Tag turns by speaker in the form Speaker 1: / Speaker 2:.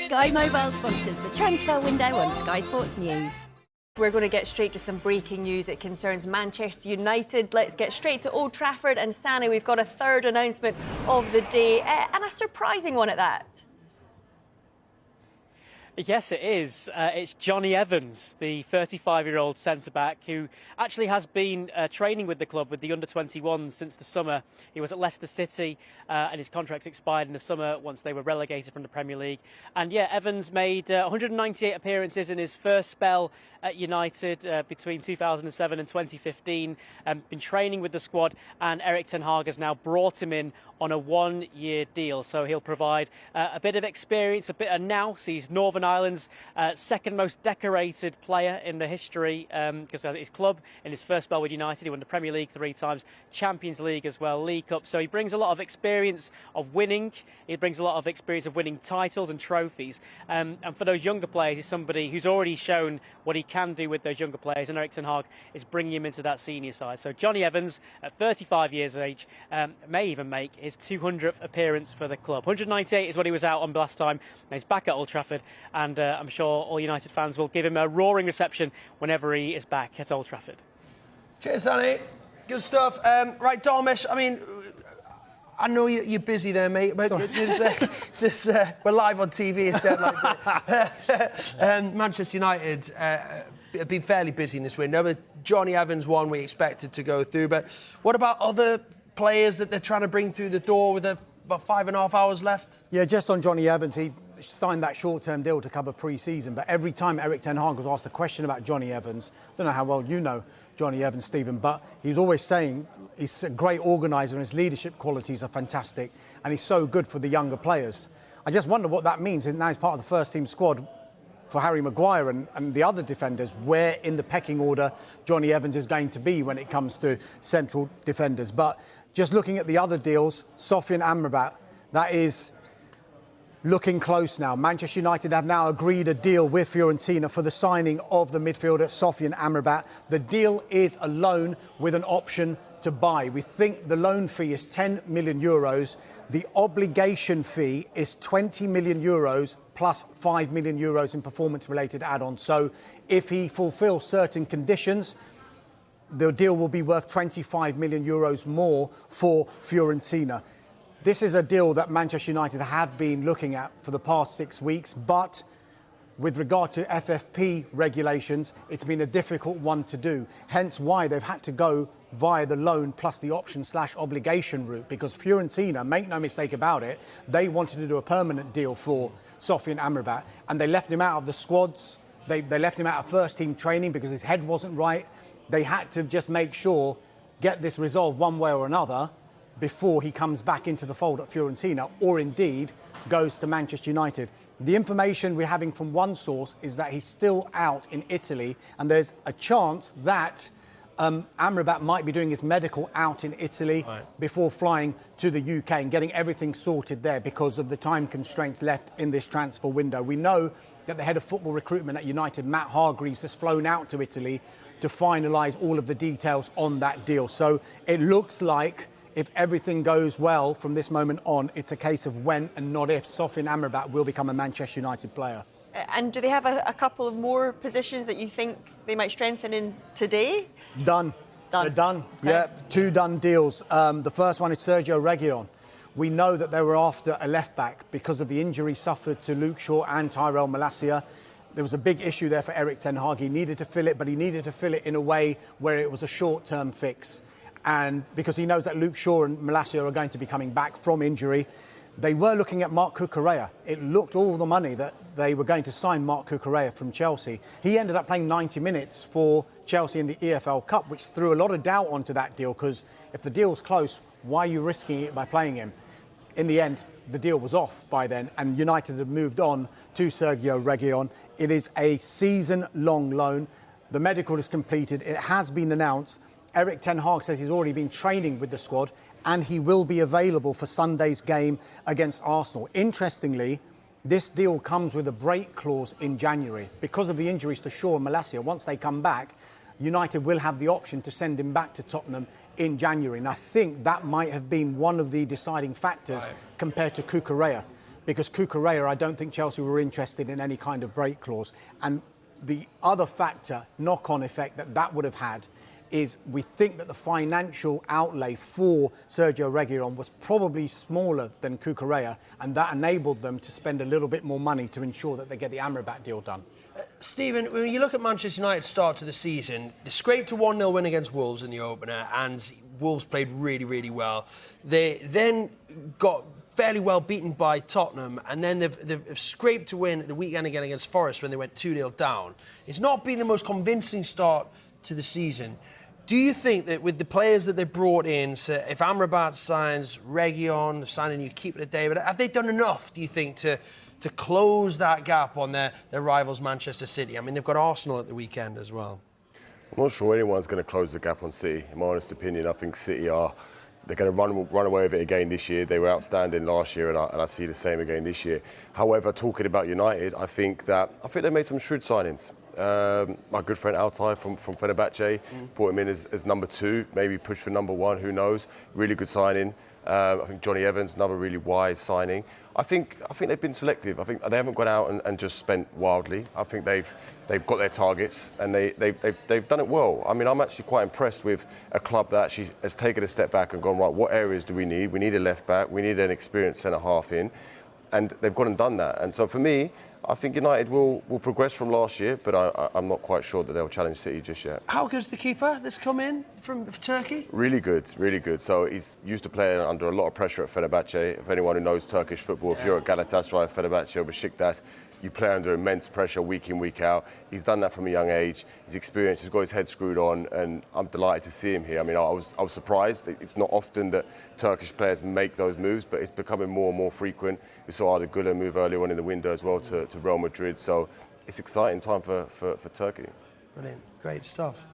Speaker 1: Sky Mobile sponsors the transfer window on Sky Sports News.
Speaker 2: We're going to get straight to some breaking news. It concerns Manchester United. Let's get straight to Old Trafford. And Sani, we've got a third announcement of the day, and a surprising one at that.
Speaker 3: Yes, it is. It's Jonny Evans, the 35-year-old centre-back who actually has been training with the club with the under-21s since the summer. He was at Leicester City and his contract expired in the summer once they were relegated from the Premier League. And yeah, Evans made 198 appearances in his first spell at United between 2007 and 2015. Been training with the squad, and Erik ten Hag has now brought him in on a one-year deal. So he'll provide a bit of experience, a bit of nous. He's Northern Ireland's second most decorated player in the history because at his club, in his first spell with United, he won the Premier League 3 times, Champions League as well, League Cup. So he brings a lot of experience of winning. He brings a lot of experience of winning titles and trophies. And for those younger players, he's somebody who's already shown what he can do with those younger players, and Erik ten Hag is bringing him into that senior side. So Jonny Evans, at 35 years of age, may even make his 200th appearance for the club. 198 is what he was out on last time. Now he's back at Old Trafford, and I'm sure all United fans will give him a roaring reception whenever he is back at Old Trafford.
Speaker 4: Cheers, Sonny. Good stuff. Right, Darmish, I mean, I know you're busy there, mate, but we're live on TV instead. Manchester United have been fairly busy in this window. But Jonny Evans, one we expected to go through. But what about other players that they're trying to bring through the door with about 5.5 hours left?
Speaker 5: Yeah, just on Jonny Evans, he signed that short-term deal to cover pre-season. But every time Erik ten Hag was asked a question about Jonny Evans, I don't know how well you know Jonny Evans, Stephen, but he was always saying he's a great organiser and his leadership qualities are fantastic, and he's so good for the younger players. I just wonder what that means. And now he's part of the first-team squad for Harry Maguire and the other defenders, where in the pecking order Jonny Evans is going to be when it comes to central defenders. But just looking at the other deals, Sofie Amrabat, that is looking close now. Manchester United have now agreed a deal with Fiorentina for the signing of the midfielder Sofie Amrabat. The deal is a loan with an option to buy. We think the loan fee is 10 million euros. The obligation fee is 20 million euros plus 5 million euros in performance-related add-ons. So if he fulfills certain conditions, the deal will be worth 25 million euros more for Fiorentina. This is a deal that Manchester United have been looking at for the past 6 weeks, but with regard to FFP regulations, it's been a difficult one to do. Hence why they've had to go via the loan plus the option/obligation route, because Fiorentina, make no mistake about it, they wanted to do a permanent deal for Sofie Amrabat, and they left him out of the squads. They left him out of first-team training because his head wasn't right. They had to just make sure, get this resolved one way or another before he comes back into the fold at Fiorentina, or indeed goes to Manchester United. The information we're having from one source is that he's still out in Italy, and there's a chance that Amrabat might be doing his medical out in Italy before flying to the UK and getting everything sorted there because of the time constraints left in this transfer window. We know that the head of football recruitment at United, Matt Hargreaves, has flown out to Italy to finalise all of the details on that deal. So it looks like, if everything goes well from this moment on, it's a case of when and not if Sofie Amrabat will become a Manchester United player.
Speaker 2: And do they have a couple of more positions that you think they might strengthen in today?
Speaker 5: Done. They're done. Okay. Yeah, 2 done deals. The first one is Sergio Reguilon. We know that they were after a left-back because of the injury suffered to Luke Shaw and Tyrell Malacia. There was a big issue there for Erik ten Hag. He needed to fill it, but he needed to fill it in a way where it was a short-term fix. And because he knows that Luke Shaw and Malacia are going to be coming back from injury, they were looking at Marc Cucurella. It looked all the money that they were going to sign Marc Cucurella from Chelsea. He ended up playing 90 minutes for Chelsea in the EFL Cup, which threw a lot of doubt onto that deal, because if the deal's close, why are you risking it by playing him? In the end, the deal was off by then, and United had moved on to Sergio Reguilon. It is a season-long loan. The medical is completed. It has been announced. Erik ten Hag says he's already been training with the squad, and he will be available for Sunday's game against Arsenal. Interestingly, this deal comes with a break clause in January. Because of the injuries to Shaw and Malacia, once they come back, United will have the option to send him back to Tottenham in January. And I think that might have been one of the deciding factors compared to Cucurella. because Cucurella, I don't think Chelsea were interested in any kind of break clause. And the other factor, knock-on effect that would have had, is we think that the financial outlay for Sergio Reguilon was probably smaller than Cucurella, and that enabled them to spend a little bit more money to ensure that they get the Amrabat deal done.
Speaker 4: Stephen, when you look at Manchester United's start to the season, they scraped a 1-0 win against Wolves in the opener, and Wolves played really, really well. They then got fairly well beaten by Tottenham, and then they've scraped a win at the weekend again against Forest when they went 2-0 down. It's not been the most convincing start to the season. Do you think that with the players that they brought in, so if Amrabat signs, Reguilon, sign a new keeper today, but have they done enough, do you think, to close that gap on their rivals Manchester City? I mean, they've got Arsenal at the weekend as well.
Speaker 6: I'm not sure anyone's going to close the gap on City. In my honest opinion, I think City they're going to run away with it again this year. They were outstanding last year, and I see the same again this year. However, talking about United, I think they made some shrewd signings. My good friend Altay from Fenerbahce brought him in as number 2, maybe push for number 1, who knows. Really good signing. I think Jonny Evans, another really wise signing. I think they've been selective. I think they haven't gone out and just spent wildly. I think they've got their targets, and they've done it well. I mean, I'm actually quite impressed with a club that actually has taken a step back and gone, right, what areas do we need? We need a left back, we need an experienced centre half in, and they've gone and done that. And so for me, I think United will progress from last year, but I'm not quite sure that they'll challenge City just yet.
Speaker 4: How good's the keeper that's come in from Turkey?
Speaker 6: Really good, really good. So he's used to playing under a lot of pressure at Fenerbahce. If anyone who knows Turkish football, if you're at Galatasaray, Fenerbahce or Besiktas, you play under immense pressure week in, week out. He's done that from a young age. He's experienced, he's got his head screwed on, and I'm delighted to see him here. I mean, I was surprised. It's not often that Turkish players make those moves, but it's becoming more and more frequent. We saw Arda Güler move earlier on in the window as well to Real Madrid. So it's exciting time for Turkey.
Speaker 4: Brilliant, great stuff.